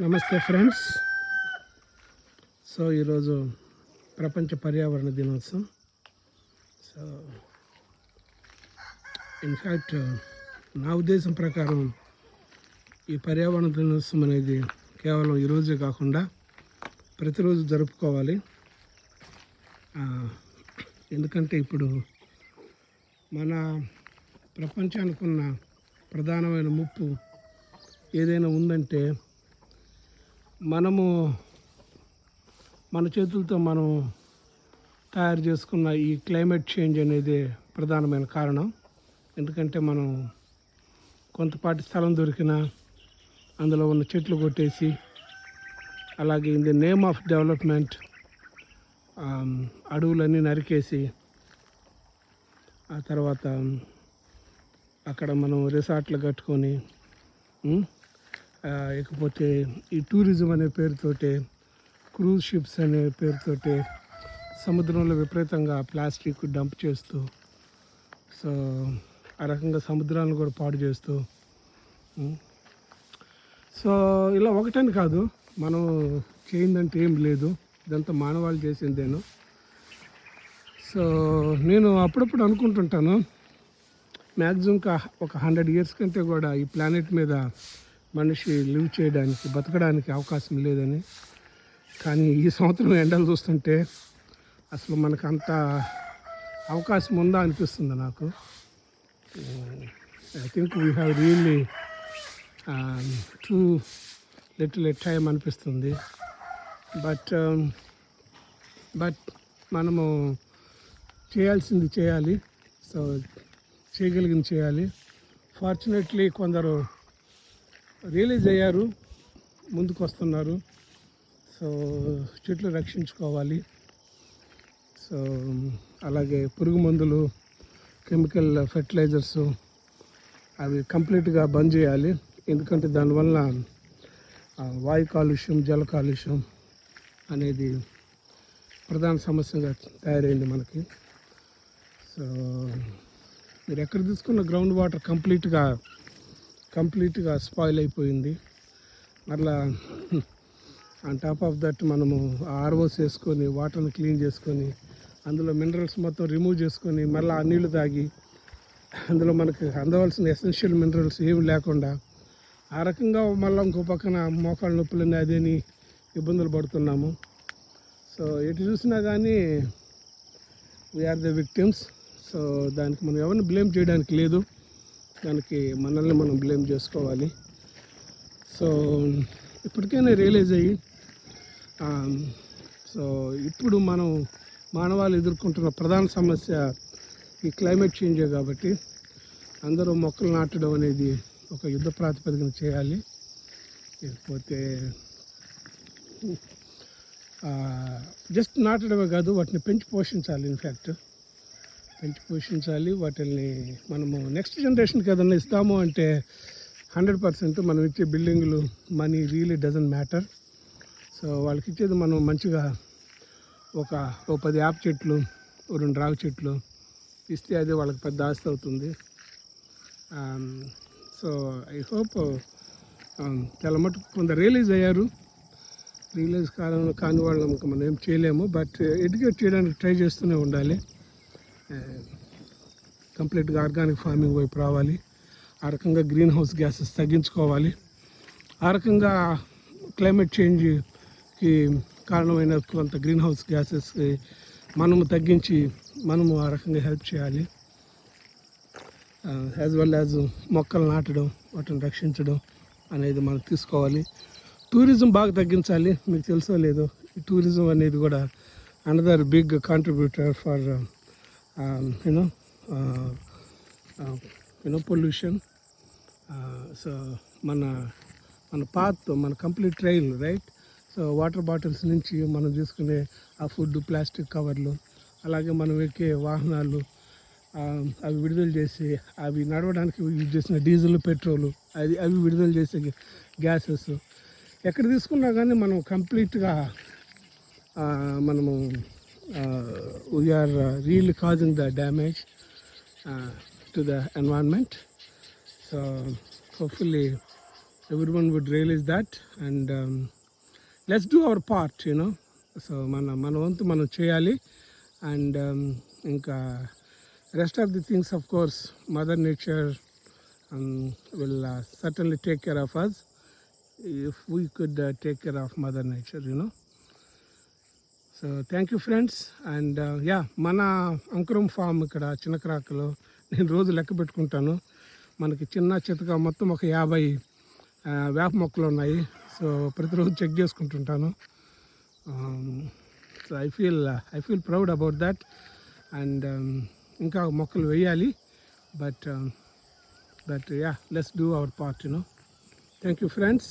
నమస్తే friends. So ఈరోజు ప్రపంచ పర్యావరణ దినోత్సవం. సో ఇన్ఫ్యాక్ట్ నా ఉద్దేశం ప్రకారం ఈ పర్యావరణ దినోత్సవం అనేది కేవలం ఈరోజే కాకుండా ప్రతిరోజు జరుపుకోవాలి. ఎందుకంటే ఇప్పుడు మన ప్రపంచానికి ఉన్న ప్రధానమైన ముప్పు ఏదైనా ఉందంటే మనము మన చేతులతో మనం తయారు చేసుకున్న ఈ క్లైమేట్ చేంజ్ అనేది ప్రధానమైన కారణం. ఎందుకంటే మనం కొంతపాటి స్థలం దొరికినా అందులో ఉన్న చెట్లు కొట్టేసి, అలాగే in the name of development అడవులన్నీ నరికేసి, ఆ తర్వాత అక్కడ మనం రిసార్ట్లు కట్టుకొని, ఇకపోతే ఈ టూరిజం అనే పేరుతోటి, క్రూజ్ షిప్స్ అనే పేరుతోటి సముద్రంలో విపరీతంగా ప్లాస్టిక్ డంప్ చేస్తూ, సో ఆ రకంగా సముద్రాలను కూడా పాడు చేస్తూ, సో ఇలా ఒకటని కాదు, మనం చేయిందంటే ఏం లేదు, ఇదంతా మానవాళ్ళు చేసిందేను. సో నేను అప్పుడప్పుడు అనుకుంటుంటాను, మ్యాక్సిమం ఒక 100 years కంటే కూడా ఈ ప్లానెట్ మీద మనిషి లివ్ చేయడానికి, బతకడానికి అవకాశం లేదని. కానీ ఈ సంవత్సరం ఎండలు చూస్తుంటే అసలు మనకు అంత అవకాశం ఉందా అనిపిస్తుంది నాకు. I think we have really two little at time అనిపిస్తుంది. బట్ మనము చేయాల్సింది చేయాలి. సో చేయగలిగింది చేయాలి. ఫార్చునేట్లీ కొందరు రియలైజ్ అయ్యారు, ముందుకు వస్తున్నారు. సో చెట్లు రక్షించుకోవాలి. సో అలాగే పురుగు మందులు, కెమికల్ ఫెర్టిలైజర్స్ అవి కంప్లీట్గా బంద్ చేయాలి. ఎందుకంటే దానివల్ల వాయు కాలుష్యం, జల కాలుష్యం అనేది ప్రధాన సమస్యగా తయారైంది మనకి. సో మీరు ఎక్కడ తీసుకున్న గ్రౌండ్ వాటర్ కంప్లీట్గా స్పాయిల్ అయిపోయింది. మరలా ఆన్ టాప్ ఆఫ్ దట్ మనము ఆర్ఓస్ వేసుకొని వాటర్ని క్లీన్ చేసుకొని అందులో మినరల్స్ మొత్తం రిమూవ్ చేసుకొని మళ్ళీ ఆ నీళ్లు తాగి అందులో మనకు అందవలసిన ఎసెన్షియల్ మినరల్స్ ఏమి లేకుండా ఆ రకంగా మళ్ళీ ఇంకో పక్కన మోకాళ్ళ నొప్పులని అదేని ఇబ్బందులు పడుతున్నాము. సో ఎటు చూసినా కానీ వీఆర్ ద విక్టిమ్స్. సో దానికి మనం ఎవరిని బ్లేమ్ చేయడానికి లేదు, దానికి మనల్ని మనం బ్లేమ్ చేసుకోవాలి. సో ఇప్పటికైనా రియలైజ్ అయ్యి, సో ఇప్పుడు మనం మానవాళి ఎదుర్కొంటున్న ప్రధాన సమస్య ఈ క్లైమేట్ చేంజే కాబట్టి అందరూ మొక్కలు నాటడం అనేది ఒక యుద్ధ ప్రాతిపదికన చేయాలి. లేకపోతే జస్ట్ నాటడమే కాదు, వాటిని పెంచి పోషించాలి. ఇన్ఫ్యాక్ట్ పెంచి పోషించాలి వాటిని. మనము నెక్స్ట్ జనరేషన్కి ఏదన్నా ఇస్తాము అంటే 100% మనం ఇచ్చే బిల్డింగులు, money really doesn't matter. So వాళ్ళకి ఇచ్చేది మనం మంచిగా ఒక 10 యాప చెట్లు, 2 రావి చెట్లు ఇస్తే అదే వాళ్ళకి పెద్ద ఆస్తి అవుతుంది. సో ఐ హోప్ చాలా మటుకు కొందరు రియలైజ్ అయ్యారు. రియలైజ్ కాని వాళ్ళకి మనం ఏం చేయలేము, బట్ ఎడ్యుకేట్ చేయడానికి ట్రై చేస్తూనే ఉండాలి. కంప్లీట్గా ఆర్గానిక్ ఫార్మింగ్ వైపు రావాలి. ఆ రకంగా గ్రీన్ హౌస్ గ్యాసెస్ తగ్గించుకోవాలి. ఆ రకంగా క్లైమేట్ చేంజ్కి కారణమైన కొంత గ్రీన్ హౌస్ గ్యాసెస్ మనము తగ్గించి మనము ఆ రకంగా హెల్ప్ చేయాలి. యాజ్ వెల్ యాజ్ మొక్కలు నాటడం, వాటిని రక్షించడం అనేది మనం తీసుకోవాలి. టూరిజం బాగా తగ్గించాలి. మీకు తెలుసో లేదో, ఈ టూరిజం అనేది కూడా another big contributor for pollution. So మన పాత్, మన complete trail right. So water bottles నుంచి మనం తీసుకునే ఆ ఫుడ్, ప్లాస్టిక్ కవర్లు, అలాగే మనం ఎక్కే వాహనాలు, అవి విడుదల చేసి, అవి నడవడానికి యూజ్ చేసిన డీజిల్, పెట్రోలు, అవి విడుదల చేసే గ్యాసెస్ ఎక్కడ తీసుకున్నా కానీ మనం కంప్లీట్గా మనము we are really causing the damage to the environment. So hopefully everyone would realize that, and let's do our part, you know. So మన వంతు మనం చేయాలి. అండ్ ఇంకా rest of the things, of course, mother nature will certainly take care of us if we could take care of mother nature, you know. So thank you friends. And yeah, మన అంకురం form ఇక్కడ చిన్నకరాకలో నేను రోజు లెక్క పెట్టుకుంటాను. మనకి చిన్న చితక మొత్తం ఒక 50 వేప మొక్కలు ఉన్నాయి. సో ప్రతిరోజు చెక్ చేసుకుంటుంటాను. So I feel proud about that. And ఇంకా మొక్కలు వేయాలి. But yeah, let's do our part, you know. Thank you friends.